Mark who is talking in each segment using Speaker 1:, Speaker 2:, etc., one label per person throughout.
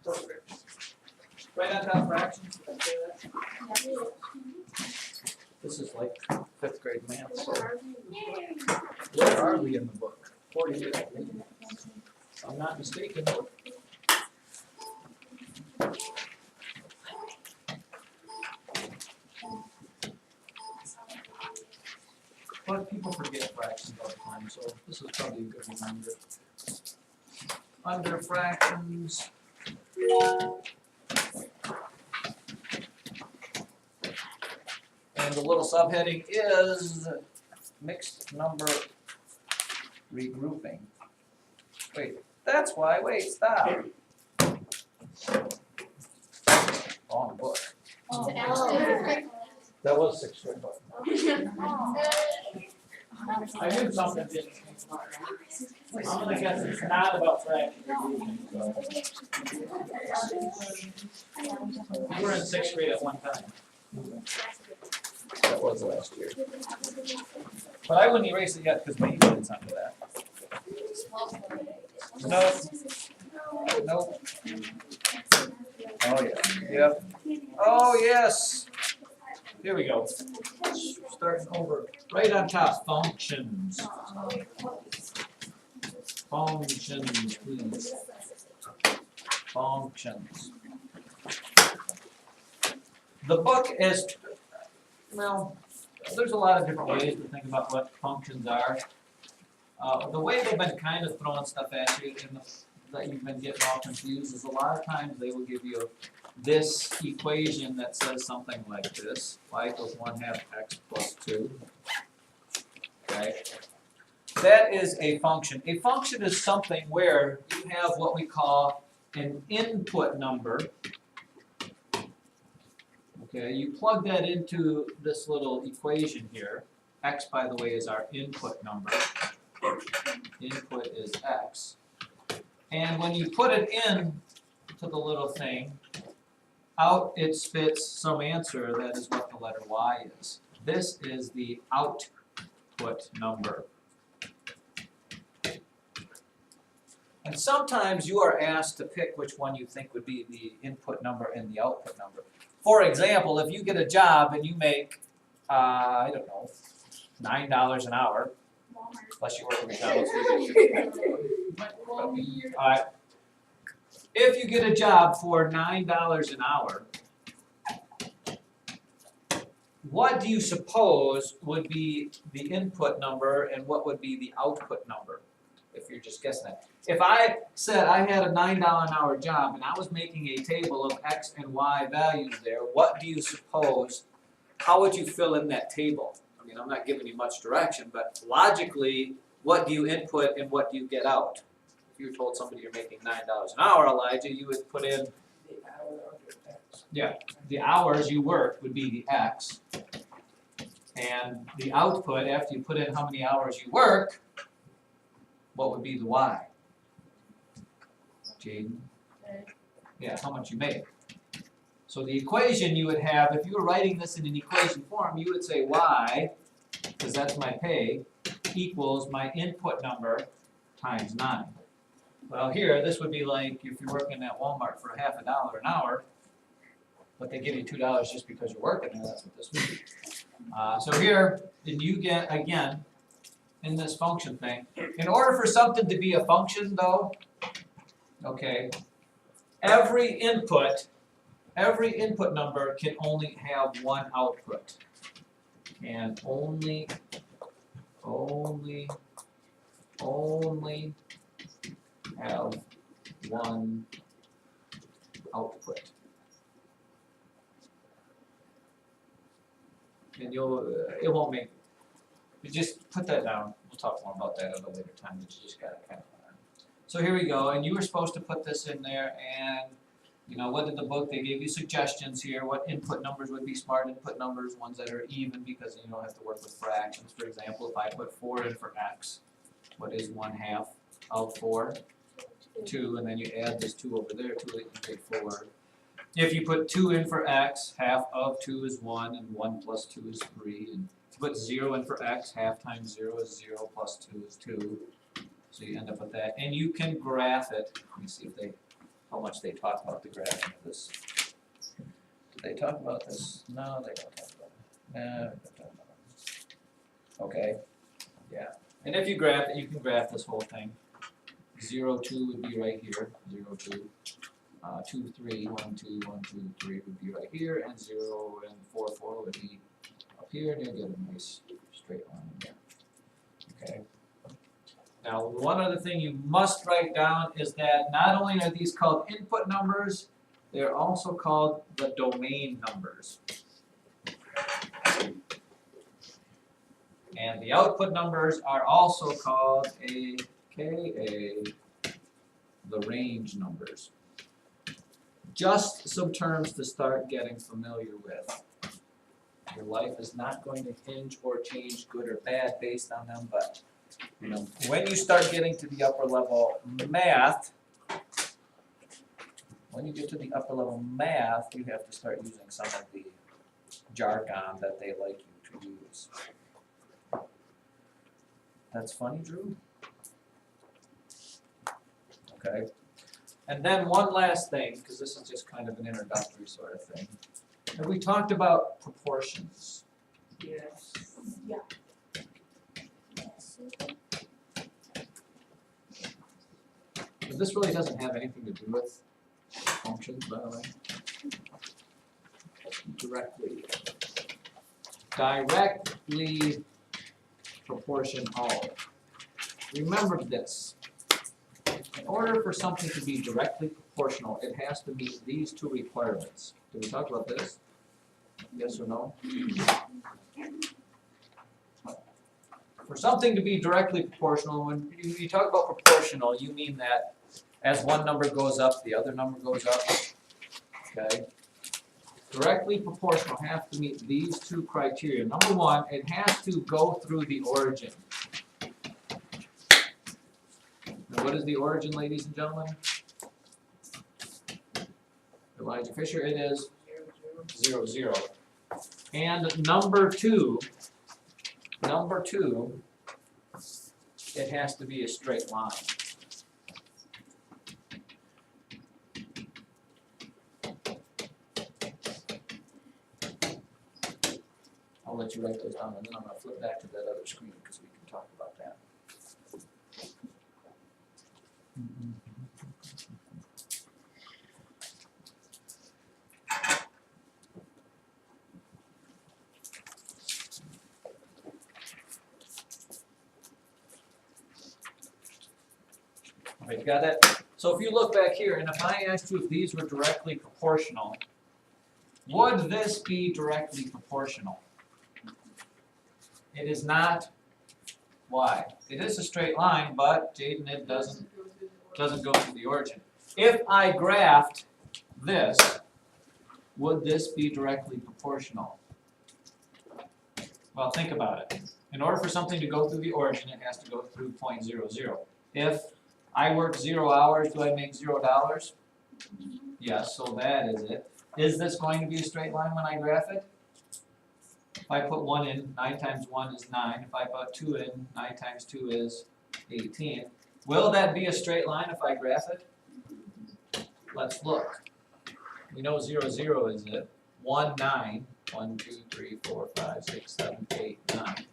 Speaker 1: Perfect. Right on top fractions, did I say that? This is like 5th grade math, so where are we in the book? 48. If I'm not mistaken. But people forget fractions all the time, so this is probably a good reminder. Under fractions. And the little subheading is mixed number regrouping. Wait, that's why, wait, stop. Wrong book. That was 6th grade book. I knew something didn't. I'm gonna guess it's not about fraction regrouping. So. You were in 6th grade at one time. That was last year. But I wouldn't erase it yet because maybe it's under that. No. Nope. Oh yeah. Yep. Oh yes. Here we go. Starting over. Right on top, functions. Functions, please. Functions. The book is, well, there's a lot of different ways to think about what functions are. The way they've been kind of throwing stuff at you that you've been getting all confused is a lot of times they will give you this equation that says something like this, y equals 1/2 x plus 2. Okay? That is a function. A function is something where you have what we call an input number. Okay, you plug that into this little equation here. X, by the way, is our input number. Input is x. And when you put it in to the little thing, out it spits some answer that is what the letter y is. This is the output number. And sometimes you are asked to pick which one you think would be the input number and the output number. For example, if you get a job and you make, I don't know, $9 an hour, unless you work at McDonald's. Alright. If you get a job for $9 an hour, what do you suppose would be the input number and what would be the output number? If you're just guessing that. If I said I had a $9 an hour job and I was making a table of x and y values there, what do you suppose, how would you fill in that table? I mean, I'm not giving you much direction, but logically, what do you input and what do you get out? If you told somebody you're making $9 an hour, Elijah, you would put in, the hours you worked would be the x. And the output, after you put in how many hours you work, what would be the y? Jaden? Yeah, how much you made. So the equation you would have, if you were writing this in an equation form, you would say y, because that's my pay, equals my input number times 9. Well here, this would be like if you're working at Walmart for $0.50 an hour, but they give you $2 just because you're working there, that's what this would be. So here, then you get, again, in this function thing, in order for something to be a function though, okay, every input number can only have one output. And only have one output. And it won't make, you just put that down. We'll talk more about that at a later time, but you just gotta kind of learn. So here we go, and you were supposed to put this in there, and you know, what did the book, they gave you suggestions here, what input numbers would be smart input numbers, ones that are even because you don't have to work with fractions. For example, if I put 4 in for x, what is 1/2 of 4? 2, and then you add this 2 over there, 2 you get 4. If you put 2 in for x, half of 2 is 1, and 1 plus 2 is 3. And if you put 0 in for x, half times 0 is 0, plus 2 is 2. So you end up with that. And you can graph it. Let me see if they how much they talk about the graphing of this. Do they talk about this? No, they don't talk about it. No, they don't talk about it. Okay, yeah. And if you graph it, you can graph this whole thing. 0, 2 would be right here, 0, 2. 2, 3, 1, 2, 1, 2, 3 would be right here, and 0 and 4, 4 would be up here, and you'll get a nice straight line there. Okay. Now, one other thing you must write down is that not only are these called input numbers, they're also called the domain numbers. And the output numbers are also called AKA the range numbers. Just some terms to start getting familiar with. Your life is not going to hinge or change good or bad based on them, but you know, when you start getting to the upper level math, you have to start using some of the jargon that they like you to use. That's funny, Drew? Okay. And then one last thing, because this is just kind of an introductory sort of thing. And we talked about proportions.
Speaker 2: Yes.
Speaker 3: Yeah.
Speaker 1: But this really doesn't have anything to do with functions, by the way. Directly proportional. Remember this. In order for something to be directly proportional, it has to meet these two requirements. Did we talk about this? Yes or no? For something to be directly proportional, when you talk about proportional, you mean that as one number goes up, the other number goes up. Okay? Directly proportional has to meet these two criteria. Number one, it has to go through the origin. Now, what is the origin, ladies and gentlemen? Elijah Fisher, it is 0, 0. And number two, it has to be a straight line. I'll let you write those down, and then I'm going to flip back to that other screen because we can talk about that. All right, you got that? So if you look back here, and if I asked you if these were directly proportional, would this be directly proportional? It is not. Why? It is a straight line, but Jaden, it doesn't go through the origin. If I graphed this, would this be directly proportional? Well, think about it. In order for something to go through the origin, it has to go through point 0, 0. If I work 0 hours, do I make $0? Yes, so that is it. Is this going to be a straight line when I graph it? If I put 1 in, 9 times 1 is 9. If I put 2 in, 9 times 2 is 18. Will that be a straight line if I graph it? Let's look. We know 0, 0 is it. 1, 9. 1, 2, 3, 4, 5, 6, 7, 8, 9.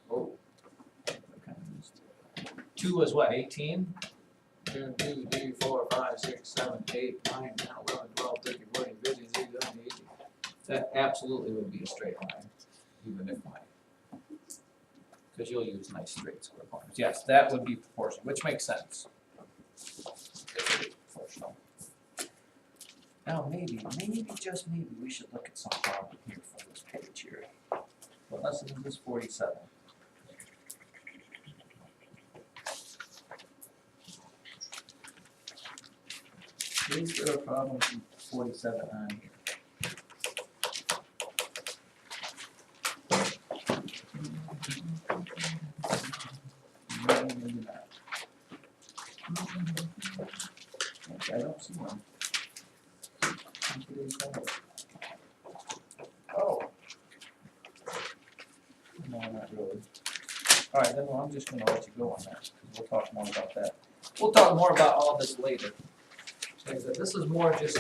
Speaker 1: Oh. 2 is what, 18? 2, 3, 4, 5, 6, 7, 8, 9, 10, 11, 12, 13, 14, 15, 16, 17, 18. That absolutely would be a straight line, even if because you'll use nice straight square corners. Yes, that would be proportional, which makes sense. Proportional. Now maybe, just maybe, we should look at some problem here for this page here. What lesson is this? 47. Is there a problem with 47 on here? Maybe not. Okay, I don't see one. Oh. No, not really. Alright, then well, I'm just going to let you go on that. We'll talk more about that. We'll talk more about all this later. like I said, this is more just